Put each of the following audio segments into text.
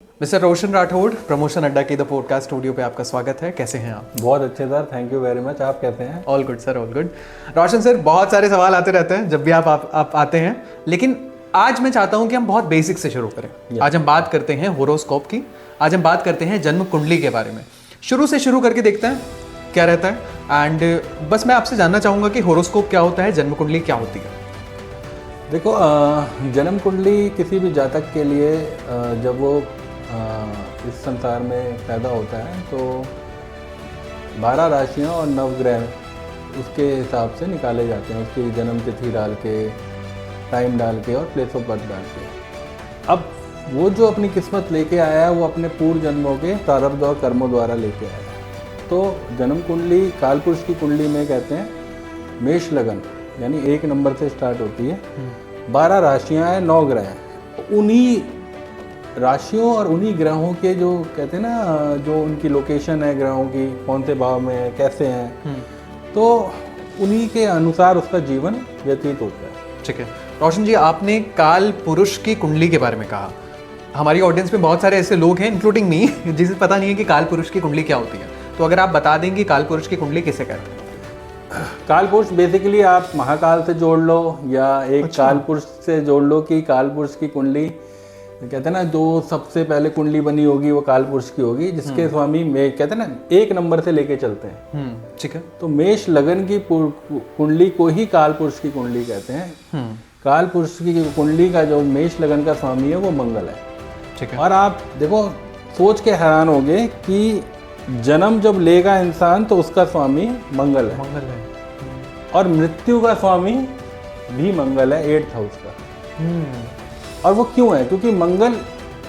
Mister रोशन Rathore, promotion अड्डा की the podcast studio पे आपका स्वागत है। कैसे हैं आप? बहुत अच्छे sir, thank you very much. आप कैसे हैं? All good sir, all good. Roshan sir, बहुत सारे सवाल आते रहते हैं जब भी आप आते हैं, लेकिन आज मैं चाहता हूं कि हम बहुत बेसिक से शुरू करें। आज हम बात करते हैं होरोस्कोप की। आज हम बात करते हैं जन्म कुंडली के बारे में। शुरू से शुरू करके देखते हैं क्या रहता है। एंड बस मैं आपसे जानना चाहूँगा कि होरोस्कोप क्या होता है, जन्म कुंडली क्या होती है? देखो, जन्म कुंडली किसी भी जातक के लिए जब वो इस संसार में पैदा होता है तो 12 राशियाँ और नवग्रह उसके हिसाब से निकाले जाते हैं, उसकी जन्म तिथि डाल के, टाइम डाल के और प्लेस ऑफ बर्थ डाल के। अब वो जो अपनी किस्मत लेके आया है वो अपने पूर्व जन्मों के प्रारब्ध और कर्मों द्वारा लेके आया है। तो जन्म कुंडली कालपुरुष की कुंडली में कहते हैं मेष लगन, यानी 1 नंबर से स्टार्ट होती है। 12 राशियाँ हैं, 9 ग्रह हैं। उन्हीं राशियों और उन्हीं ग्रहों के जो कहते हैं ना, जो उनकी लोकेशन है ग्रहों की, कौन से भाव में है, कैसे हैं, तो उन्हीं के अनुसार उसका जीवन व्यतीत होता है। ठीक है रोशन जी, आपने काल पुरुष की कुंडली के बारे में कहा। हमारी ऑडियंस में बहुत सारे ऐसे लोग हैं, इंक्लूडिंग मी, जिसे पता नहीं है कि काल पुरुष की कुंडली क्या होती है। तो अगर आप बता दें कि काल पुरुष की कुंडली किसे कहते हैं? काल पुरुष बेसिकली आप महाकाल से जोड़ लो या एक काल पुरुष से जोड़ लो कि काल पुरुष की कुंडली कहते हैं ना, जो सबसे पहले कुंडली बनी होगी वो काल पुरुष की होगी, जिसके स्वामी में कहते हैं ना 1 नंबर से लेके चलते हैं। ठीक है। तो मेष लगन की कुंडली को ही काल पुरुष की कुंडली कहते हैं। काल पुरुष की कुंडली का जो मेष लगन का स्वामी है वो मंगल है। ठीक है। और आप देखो, सोच के हैरान होगे कि जन्म जब लेगा इंसान तो उसका स्वामी मंगल है, और मृत्यु का स्वामी भी मंगल है, 8th हाउस का। और वो क्यों है? क्योंकि मंगल,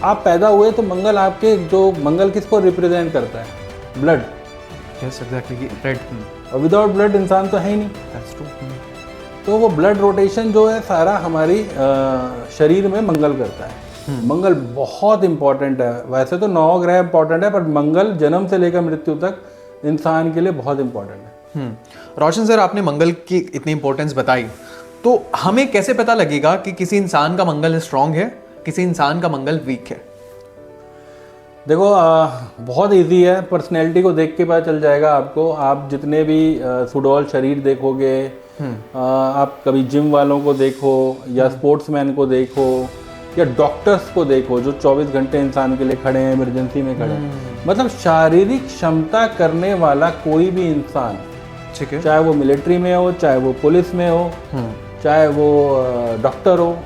आप पैदा हुए तो मंगल आपके, जो मंगल किसको रिप्रेजेंट करता है? ब्लड। Yes exactly, red. और विदाउट ब्लड इंसान तो है ही नहीं। That's true. तो वो ब्लड रोटेशन जो है सारा हमारी शरीर में मंगल करता है। मंगल बहुत इंपॉर्टेंट है। वैसे तो 9 ग्रह इंपॉर्टेंट है, पर मंगल जन्म से लेकर मृत्यु तक इंसान के लिए बहुत इंपॉर्टेंट है। रोशन सर, आपने मंगल की इतनी इंपॉर्टेंस बताई, तो हमें कैसे पता लगेगा कि किसी इंसान का मंगल स्ट्रांग है, किसी इंसान का मंगल वीक है? देखो, बहुत इजी है, पर्सनैलिटी को देख के पता चल जाएगा आपको। आप जितने भी सुडौल शरीर देखोगे, आप कभी जिम वालों को देखो या स्पोर्ट्समैन को देखो या डॉक्टर्स को देखो जो 24 घंटे इंसान के लिए खड़े हैं, इमरजेंसी में खड़े हैं। मतलब शारीरिक क्षमता करने वाला कोई भी इंसान, ठीक है, चाहे वो मिलिट्री में हो, चाहे वो पुलिस में हो, चाहे वो डॉक्टर हो,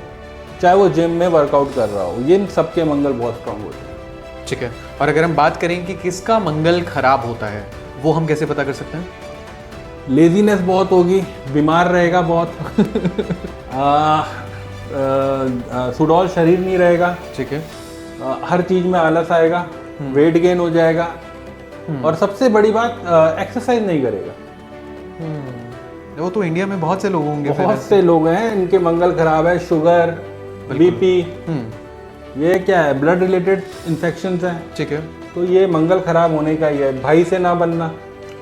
चाहे वो जिम में वर्कआउट कर रहा हो, ये सबके मंगल बहुत स्ट्रांग होते हैं। ठीक है। और अगर हम बात करें कि किसका मंगल खराब होता है, वो हम कैसे पता कर सकते हैं? लेजीनेस बहुत होगी, बीमार रहेगा बहुत, सुडौल शरीर नहीं रहेगा। ठीक है। हर चीज में आलस आएगा, वेट गेन हो जाएगा, और सबसे बड़ी बात, एक्सरसाइज नहीं करेगा। वो तो इंडिया में बहुत से लोग होंगे, बहुत से लोग हैं इनके मंगल खराब है। शुगर, बीपी, ये क्या है? ब्लड रिलेटेड इन्फेक्शंस हैं। ठीक है। तो ये मंगल खराब होने का ही है। भाई से ना बनना,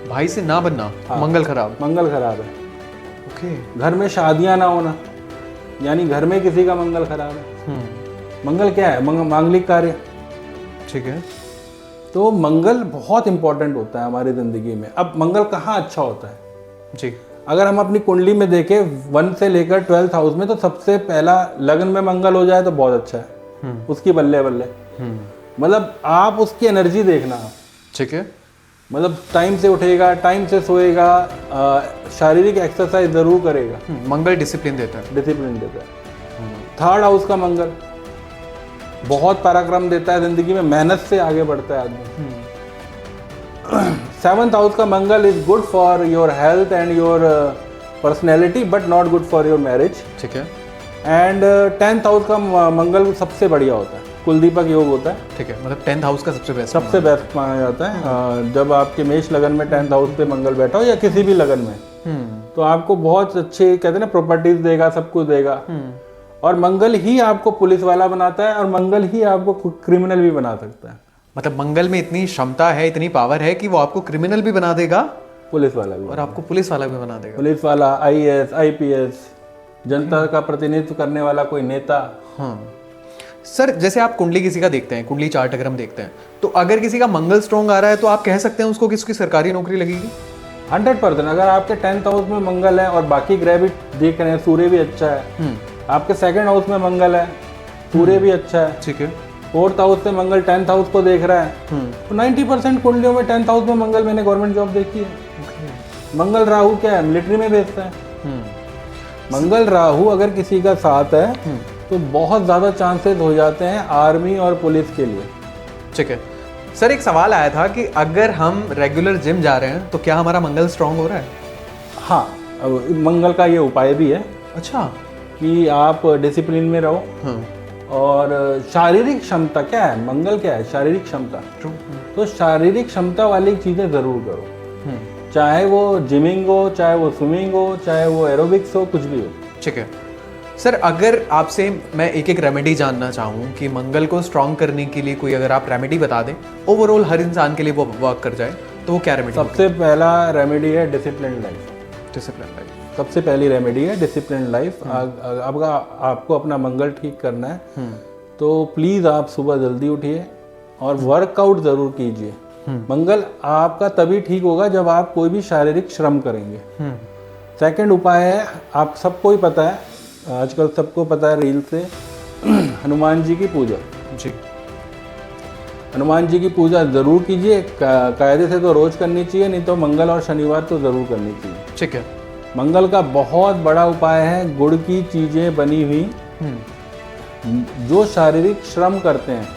भाई से ना बनना, हाँ, मंगल खराब। मंगल खराब है। ओके। घर में शादियां ना होना, यानी घर में किसी का मंगल खराब है। मंगल क्या है? मांगलिक कार्य। ठीक है। तो मंगल बहुत इंपॉर्टेंट होता है हमारी जिंदगी में। अब मंगल कहाँ अच्छा होता है जी? अगर हम अपनी कुंडली में देखें 1 से लेकर 12th हाउस में, तो सबसे पहला लगन में मंगल हो जाए तो बहुत अच्छा है। उसकी बल्ले बल्ले, मतलब आप उसकी एनर्जी देखना। ठीक है। मतलब टाइम से उठेगा, टाइम से सोएगा, शारीरिक एक्सरसाइज जरूर करेगा। मंगल डिसिप्लिन देता है। डिसिप्लिन देता है। 3rd हाउस का मंगल बहुत पराक्रम देता है जिंदगी में, मेहनत से आगे बढ़ता है आदमी। 7th हाउस का मंगल is good for your health and your personality, but not good for your marriage. ठीक है। एंड 10th हाउस का मंगल सबसे बढ़िया होता है, कुलदीपक योग होता है। ठीक है, मतलब 10th हाउस का सबसे बेस्ट, सबसे बेस्ट माना जाता है। जब आपके मेष लगन में 10th हाउस पे मंगल बैठा हो या किसी भी लगन में, तो आपको बहुत अच्छे कहते हैं ना प्रॉपर्टीज देगा, सब कुछ देगा। और मंगल ही आपको पुलिस वाला बनाता है, और मंगल ही आपको क्रिमिनल भी बना सकता है। मतलब मंगल में इतनी क्षमता है, इतनी पावर है कि वो आपको क्रिमिनल भी बना देगा, पुलिस वाला भी, और आपको पुलिस वाला भी बना देगा। पुलिस वाला, IAS, IPS, जनता का प्रतिनिधित्व करने वाला कोई नेता। हाँ, सर जैसे आप कुंडली किसी का देखते हैं, कुंडली चार्ट अगर हम देखते हैं, तो अगर किसी का मंगल स्ट्रॉन्ग आ रहा है तो आप कह सकते हैं उसको कि उसकी सरकारी नौकरी लगेगी? 100%। अगर आपके 10th हाउस में मंगल है और बाकी ग्रह भी देख रहे हैं, सूर्य भी अच्छा है, आपके 2nd हाउस में मंगल है, सूर्य भी अच्छा है, ठीक है, 4th हाउस से मंगल 10th हाउस को देख रहा है, तो 90% कुंडलियों में 10th हाउस में मंगल, मैंने गवर्नमेंट जॉब देखी है। मंगल राहु क्या है, मिलिट्री में भेजता है। मंगल राहु अगर किसी का साथ है तो बहुत ज़्यादा चांसेस हो जाते हैं आर्मी और पुलिस के लिए। ठीक है सर, एक सवाल आया था कि अगर हम रेगुलर जिम जा रहे हैं तो क्या हमारा मंगल स्ट्रांग हो रहा है? हाँ, मंगल का ये उपाय भी है। अच्छा, कि आप डिसिप्लिन में रहो। और शारीरिक क्षमता क्या है, मंगल क्या है, शारीरिक क्षमता। तो शारीरिक क्षमता वाली चीज़ें ज़रूर करो, चाहे वो जिमिंग हो, चाहे वो स्विमिंग हो, चाहे वो एरोबिक्स हो, कुछ भी हो। ठीक है सर, अगर आपसे मैं एक एक रेमेडी जानना चाहूँ कि मंगल को स्ट्रॉन्ग करने के लिए कोई अगर आप रेमेडी बता दें, ओवरऑल हर इंसान के लिए वो वर्क कर जाए, तो वो क्या रेमेडी? सबसे पहला रेमेडी है डिसिप्लिन लाइफ। डिसिप्लिन लाइफ सबसे पहली रेमेडी है डिसिप्लिन लाइफ। आपको अपना मंगल ठीक करना है तो प्लीज़ आप सुबह जल्दी उठिए और वर्कआउट ज़रूर कीजिए। मंगल आपका तभी ठीक होगा जब आप कोई भी शारीरिक श्रम करेंगे। सेकंड उपाय है, आप सबको ही पता है, आजकल सबको पता है रील से, हनुमान जी की पूजा। जी, हनुमान जी की पूजा ज़रूर कीजिए, कायदे से तो रोज़ करनी चाहिए, नहीं तो मंगल और शनिवार तो ज़रूर करनी चाहिए। ठीक है। मंगल का बहुत बड़ा उपाय है गुड़ की चीज़ें बनी हुई, जो शारीरिक श्रम करते हैं,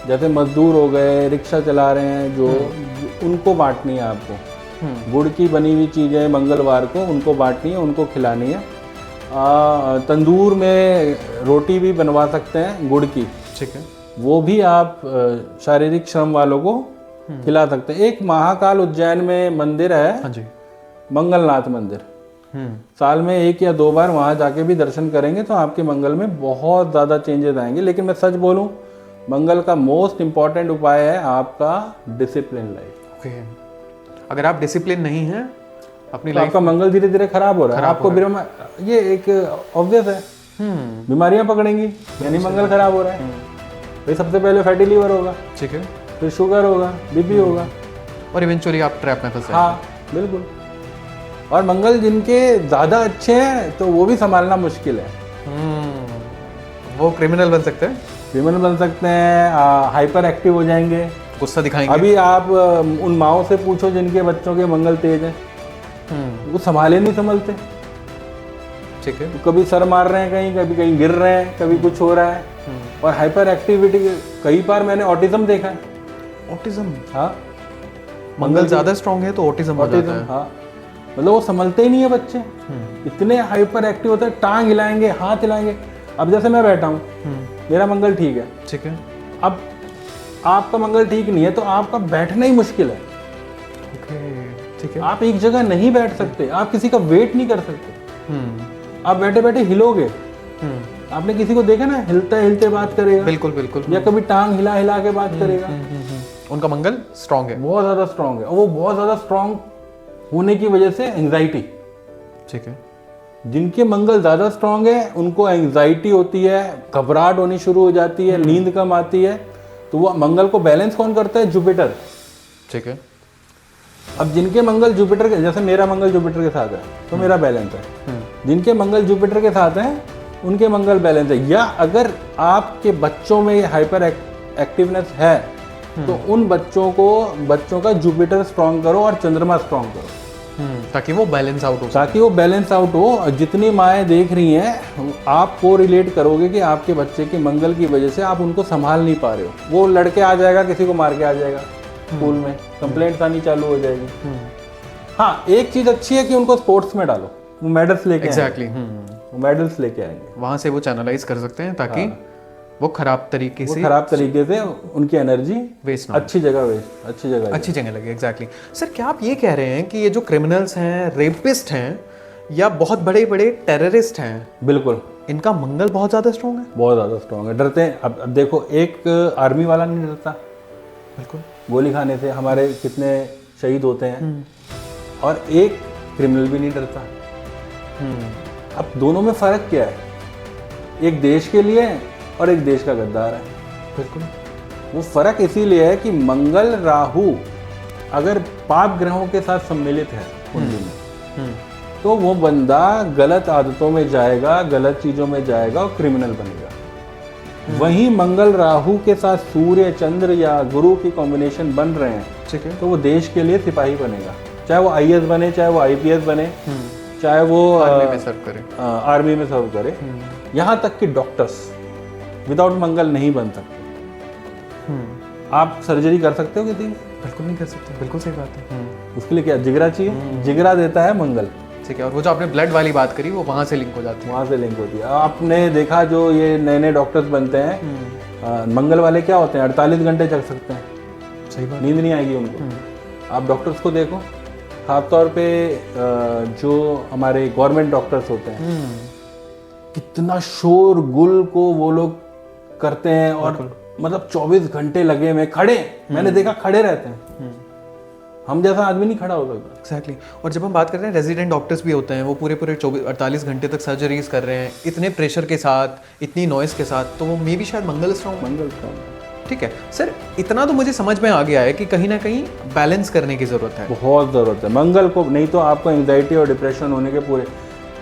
जैसे मजदूर हो गए, रिक्शा चला रहे हैं जो उनको बांटनी है आपको। गुड़ की बनी हुई चीज़ें मंगलवार को उनको बांटनी है, उनको खिलानी है। तंदूर में रोटी भी बनवा सकते हैं गुड़ की, ठीक है, वो भी आप शारीरिक श्रम वालों को खिला सकते हैं। एक महाकाल उज्जैन में मंदिर है, हाँ जी, मंगलनाथ मंदिर। साल में 1 या 2 बार वहाँ जाके भी दर्शन करेंगे तो आपके मंगल में बहुत ज़्यादा चेंजेस आएंगे। लेकिन मैं सच बोलूँ, मंगल का मोस्ट इम्पॉर्टेंट उपाय है आपका डिसिप्लिन लाइफ। ओके, अगर आप डिसिप्लिन नहीं हैं अपनी तो लाइफ, आपका मंगल धीरे धीरे खराब हो रहा है। आपको ये एक ऑब्वियस है, बीमारियां पकड़ेंगी, यानी मंगल खराब हो रहा है। भाई सबसे पहले फैटी लीवर होगा, ठीक है, फिर शुगर होगा, बीपी होगा, और इवेंचुअली आप ट्रैप में फंस हाँ बिल्कुल। और मंगल जिनके ज़्यादा अच्छे हैं तो वो भी संभालना मुश्किल है। वो क्रिमिनल बन सकते हैं, क्रिमिनल बन सकते हैं, हाइपर एक्टिव हो जाएंगे, गुस्सा दिखाएंगे। अभी आप उन माओ से पूछो जिनके बच्चों के मंगल तेज है, वो संभाले नहीं संभलते। ठीक है, कभी सर मार रहे हैं कहीं, कभी कहीं गिर रहे हैं, कभी कुछ हो रहा है। और हाइपर एक्टिविटी, कई बार मैंने ऑटिज्म देखा है। ऑटिज्म? हाँ, मंगल ज़्यादा स्ट्रॉन्ग है तो ऑटिज्म हो जाता है। हाँ, मतलब वो संभलते ही नहीं है बच्चे, इतने हाइपर एक्टिव होते हैं, टांग हिलाएंगे, हाथ हिलाएंगे। अब जैसे मैं बैठा हूँ, मेरा मंगल ठीक है, ठीक है, अब आपका मंगल ठीक नहीं है तो आपका बैठना ही मुश्किल है। ठीक है, आप एक जगह नहीं बैठ सकते, आप किसी का वेट नहीं कर सकते। आप बैठे बैठे हिलोगे। आपने किसी को देखा ना, हिलते हिलते बात करेगा, बिल्कुल बिल्कुल, या कभी टांग हिला हिला के बात करेगा। उनका मंगल स्ट्रांग है, बहुत ज़्यादा स्ट्रांग है। और वो बहुत ज़्यादा स्ट्रांग होने की वजह से एंजाइटी, ठीक है, जिनके मंगल ज़्यादा स्ट्रांग है उनको एंजाइटी होती है, घबराहट होनी शुरू हो जाती है, नींद कम आती है। तो वो मंगल को बैलेंस कौन करता है? जुपिटर। ठीक है, अब जिनके मंगल जुपिटर के, जैसे मेरा मंगल जुपिटर के साथ है तो मेरा बैलेंस है, जिनके मंगल जुपिटर के साथ है उनके मंगल बैलेंस है। या अगर आपके बच्चों में हाइपर एक्टिवनेस है तो उन बच्चों का जुपिटर स्ट्रांग करो और चंद्रमा स्ट्रांग करो, ताकि वो बैलेंस आउट हो, ताकि वो बैलेंस आउट हो। जितनी माएँ देख रही हैं, आप को रिलेट करोगे कि आपके बच्चे के मंगल की वजह से आप उनको संभाल नहीं पा रहे हो। वो लड़के आ जाएगा, किसी को मार के आ जाएगा, स्कूल में कंप्लेंट्स आनी चालू हो जाएगी। हाँ, एक चीज़ अच्छी है कि उनको स्पोर्ट्स में डालो, वो मेडल्स लेके एग्जैक्टली, वो मेडल्स लेके आएंगे, वहाँ से वो चैनलाइज कर सकते हैं ताकि वो खराब तरीके से उनकी एनर्जी वेस्ट अच्छी जगह लगे। एग्जैक्टली सर, क्या आप ये कह रहे हैं कि ये जो क्रिमिनल्स हैं, रेपिस्ट हैं, या बहुत बड़े बड़े टेररिस्ट हैं, बिल्कुल इनका मंगल बहुत ज़्यादा स्ट्रॉन्ग है? बहुत ज़्यादा स्ट्रॉन्ग है, डरते हैं। अब देखो, एक आर्मी वाला नहीं डरता, बिल्कुल, गोली गोली खाने से हमारे कितने शहीद होते हैं, और एक क्रिमिनल भी नहीं डरता। अब दोनों में फ़र्क क्या है? एक देश के लिए और एक देश का गद्दार है। बिल्कुल। वो फर्क इसीलिए है कि मंगल राहु अगर पाप ग्रहों के साथ सम्मिलित है कुंडली में, तो वो बंदा गलत आदतों में जाएगा, गलत चीजों में जाएगा और क्रिमिनल बनेगा। वहीं मंगल राहु के साथ सूर्य, चंद्र या गुरु की कॉम्बिनेशन बन रहे हैं, ठीक है, तो वो देश के लिए सिपाही बनेगा, चाहे वो आईएएस बने, चाहे वो आईपीएस बने, चाहे वो आर्मी में सर्व करे, आर्मी में सर्व करे, यहाँ तक कि डॉक्टर्स विदाउट मंगल नहीं बन सकते। आप सर्जरी कर सकते हो किसी की? बिल्कुल नहीं कर सकते, बिल्कुल सही बात है। उसके लिए क्या जिगरा चाहिए? जिगरा देता है मंगल। ठीक है, और वो जो आपने ब्लड वाली बात करी वो वहाँ से लिंक हो जाती है। वहाँ से लिंक होती है। आपने देखा जो ये नए नए डॉक्टर्स बनते हैं, मंगल वाले क्या होते हैं, 48 घंटे जग सकते हैं, सही बात, नींद नहीं आएगी उनको। आप डॉक्टर्स को देखो, खासतौर पे जो हमारे गवर्नमेंट डॉक्टर्स होते हैं, कितना शोर गुल को वो लोग करते हैं, और मतलब 24 घंटे लगे में खड़े, मैंने देखा खड़े रहते हैं। हम जैसा आदमी नहीं खड़ा हो सकता। एक्जैक्टली। और जब हम बात कर रहे हैं रेजिडेंट डॉक्टर्स भी होते हैं, वो पूरे 48 घंटे तक सर्जरीज कर रहे हैं, इतने प्रेशर के साथ, इतनी नॉइस के साथ, तो वो मे भी शायद मंगल स्ट्रॉन्ग। ठीक है सर, इतना तो मुझे समझ में आ गया है कि कहीं ना कहीं बैलेंस करने की ज़रूरत है, बहुत ज़रूरत है मंगल को, नहीं तो आपको एंग्जाइटी और डिप्रेशन होने के पूरे।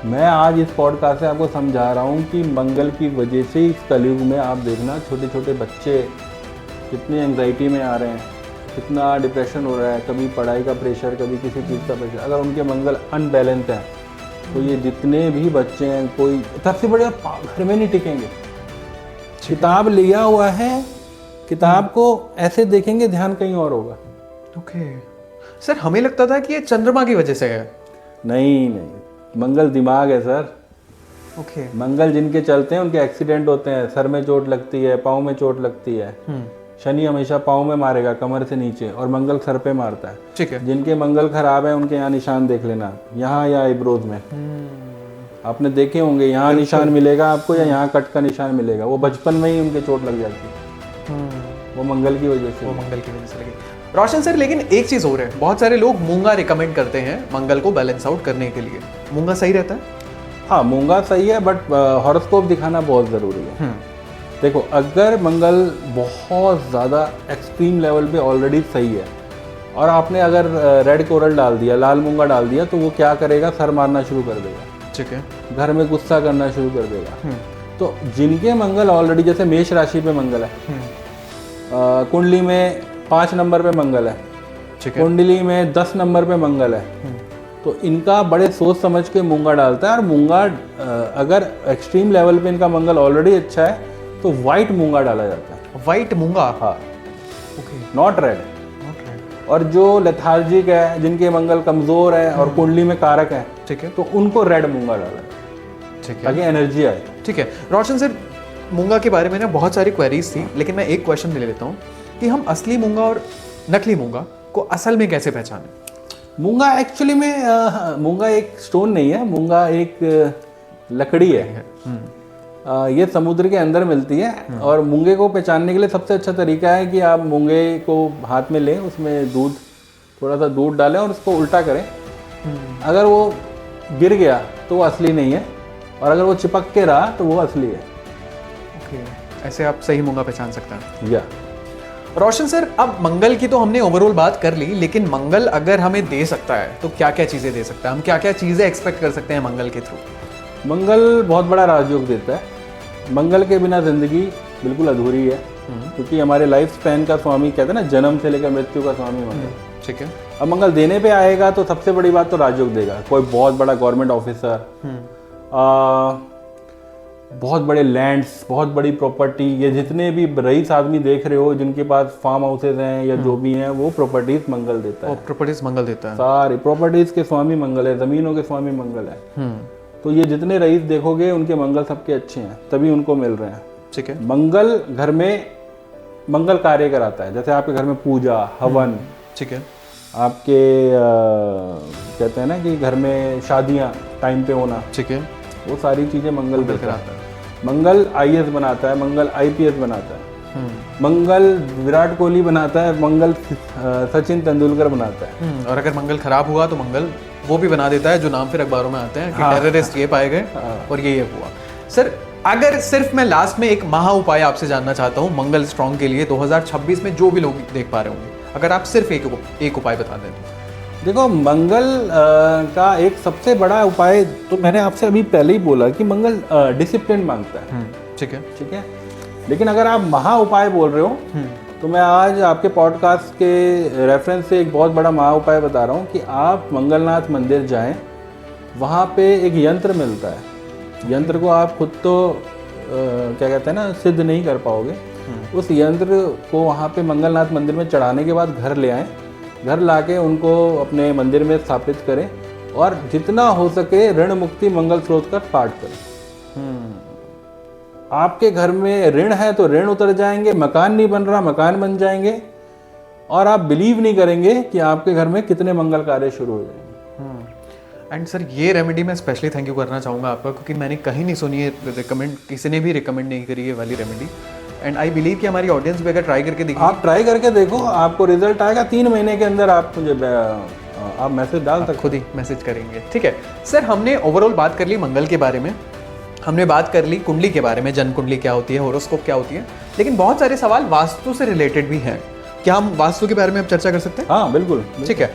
मैं आज इस पॉडकास्ट से आपको समझा रहा हूँ कि मंगल की वजह से इस कलयुग में आप देखना छोटे छोटे बच्चे कितनी एंग्जाइटी में आ रहे हैं, कितना डिप्रेशन हो रहा है, कभी पढ़ाई का प्रेशर, कभी किसी चीज़ का प्रेशर। अगर उनके मंगल अनबैलेंस है तो ये जितने भी बच्चे हैं, कोई सबसे बड़े घर में नहीं टिकेंगे। किताब लिया हुआ है, किताब को ऐसे देखेंगे, ध्यान कहीं और होगा। ओके सर, हमें लगता था कि ये चंद्रमा की वजह से है। नहीं नहीं, मंगल दिमाग है सर। ओके। मंगल जिनके चलते हैं उनके एक्सीडेंट होते हैं, सर में चोट लगती है, पाँव में चोट लगती है। शनि हमेशा पाँव में मारेगा, कमर से नीचे, और मंगल सर पे मारता है। ठीक है। जिनके मंगल खराब है उनके यहाँ निशान देख लेना, यहाँ या आईब्रोज में। आपने देखे होंगे, यहाँ निशान मिलेगा आपको या यहाँ कट का निशान मिलेगा। वो बचपन में ही उनके चोट लग जाती है, वो मंगल की वजह से। वो मंगल की वजह से लगी। रोशन सर, लेकिन एक चीज़ और है, बहुत सारे लोग मूंगा रिकमेंड करते हैं मंगल को बैलेंस आउट करने के लिए। मूंगा सही रहता है? हाँ, मूंगा सही है, बट हॉरोस्कोप दिखाना बहुत ज़रूरी है। देखो, अगर मंगल बहुत ज़्यादा एक्सट्रीम लेवल पे ऑलरेडी सही है और आपने अगर रेड कोरल डाल दिया, लाल मूंगा डाल दिया, तो वो क्या करेगा, सर मारना शुरू कर देगा। ठीक है। घर में गुस्सा करना शुरू कर देगा। तो जिनके मंगल ऑलरेडी, जैसे मेष राशि पे मंगल है, कुंडली में 5 नंबर पे मंगल है, कुंडली में 10 नंबर पे मंगल है, तो इनका बड़े सोच समझ के मूंगा डालता है। और मूंगा अगर एक्सट्रीम लेवल पे इनका मंगल ऑलरेडी अच्छा है तो वाइट मूंगा डाला जाता है। वाइट मूंगा? हाँ। ओके। Not red. और जो लेथार्जिक है, जिनके मंगल कमजोर है और कुंडली में कारक है, ठीक है, तो उनको रेड मूंगा डाला, ठीक है, ताकि एनर्जी आए। ठीक है रोशन सर, मूंगा के बारे में ना बहुत सारी क्वेरीज थी, लेकिन मैं एक क्वेश्चन ले लेता हूँ कि हम असली मूंगा और नकली मूंगा को असल में कैसे पहचानें? मूंगा एक्चुअली में मूंगा एक स्टोन नहीं है, मूंगा एक लकड़ी है। ये समुद्र के अंदर मिलती है। और मूंगे को पहचानने के लिए सबसे अच्छा तरीका है कि आप मूंगे को हाथ में लें, उसमें दूध, थोड़ा सा दूध डालें और उसको उल्टा करें। अगर वो गिर गया तो वो असली नहीं है, और अगर वो चिपक के रहा तो वो असली है। ऐसे आप सही मूंगा पहचान सकते हैं। या रोशन सर, अब मंगल की तो हमने ओवरऑल बात कर ली, लेकिन मंगल अगर हमें दे सकता है तो क्या क्या चीज़ें दे सकता है? हम क्या क्या चीज़ें एक्सपेक्ट कर सकते हैं मंगल के थ्रू? मंगल बहुत बड़ा राजयोग देता है। मंगल के बिना जिंदगी बिल्कुल अधूरी है, क्योंकि हमारे लाइफ स्पैन का स्वामी, कहते हैं ना, जन्म से लेकर मृत्यु का स्वामी मंगल। ठीक है। अब मंगल देने पे आएगा तो सबसे बड़ी बात तो राजयोग देगा। कोई बहुत बड़ा गवर्नमेंट ऑफिसर, बहुत बड़े लैंड्स, बहुत बड़ी प्रॉपर्टी, ये जितने भी रईस आदमी देख रहे हो जिनके पास फार्म हाउसेज हैं या जो भी हैं, वो प्रॉपर्टीज मंगल देता है। प्रॉपर्टीज मंगल देता है। सारी प्रॉपर्टीज के स्वामी मंगल है, जमीनों के स्वामी मंगल है। तो ये जितने रईस देखोगे उनके मंगल सबके अच्छे हैं, तभी उनको मिल रहे हैं। ठीक है। मंगल घर में मंगल कार्य कराता है, जैसे आपके घर में पूजा, हवन। ठीक है। आपके कहते हैं ना कि घर में शादियां टाइम पे होना। ठीक है। वो सारी चीजें मंगल कराता है। मंगल आईएएस बनाता है, मंगल आईपीएस बनाता है, मंगल विराट कोहली बनाता है, मंगल सचिन तेंदुलकर बनाता है। और अगर मंगल खराब हुआ तो मंगल वो भी बना देता है जो नाम फिर अखबारों में आते हैं कि टेररिस्ट ये पाए गए और ये हुआ। सर, अगर सिर्फ मैं लास्ट में एक महा उपाय आपसे जानना चाहता हूँ मंगल स्ट्रॉन्ग के लिए 2026 में जो भी लोग देख पा रहे होंगे, अगर आप सिर्फ एक उपाय बता दें तो। देखो, मंगल का एक सबसे बड़ा उपाय तो मैंने आपसे अभी पहले ही बोला कि मंगल डिसिप्लिन मांगता है। ठीक है, ठीक है। लेकिन अगर आप महा उपाय बोल रहे हो तो मैं आज आपके पॉडकास्ट के रेफरेंस से एक बहुत बड़ा महा उपाय बता रहा हूँ कि आप मंगलनाथ मंदिर जाएं। वहाँ पे एक यंत्र मिलता है। यंत्र को आप खुद तो क्या कहते हैं ना, सिद्ध नहीं कर पाओगे। उस यंत्र को वहाँ पे मंगलनाथ मंदिर में चढ़ाने के बाद घर ले आएँ। घर लाके उनको अपने मंदिर में स्थापित करें और जितना हो सके ऋण मुक्ति मंगल स्रोत का पाठ करें। आपके घर में ऋण है तो ऋण उतर जाएंगे, मकान नहीं बन रहा मकान बन जाएंगे, और आप बिलीव नहीं करेंगे कि आपके घर में कितने मंगल कार्य शुरू हो जाएंगे। एंड सर, ये रेमेडी मैं स्पेशली थैंक यू करना चाहूँगा आपका, क्योंकि मैंने कहीं नहीं सुनी है, किसी ने भी रिकमेंड नहीं करी है वाली रेमेडी। एंड आई बिलीव कि हमारी ऑडियंस भी अगर ट्राई करके देखो, आप ट्राई करके देखो, आपको रिजल्ट आएगा। 3 महीने के अंदर आप मुझे आप मैसेज डाल सकते, खुद ही मैसेज करेंगे। ठीक है सर, हमने ओवरऑल बात कर ली मंगल के बारे में, हमने बात कर ली कुंडली के बारे में, जन्म कुंडली क्या होती है, होरोस्कोप क्या होती है, लेकिन बहुत सारे सवाल वास्तु से रिलेटेड भी हैं। क्या हम वास्तु के बारे में अब चर्चा कर सकते हैं? हाँ बिल्कुल। ठीक है।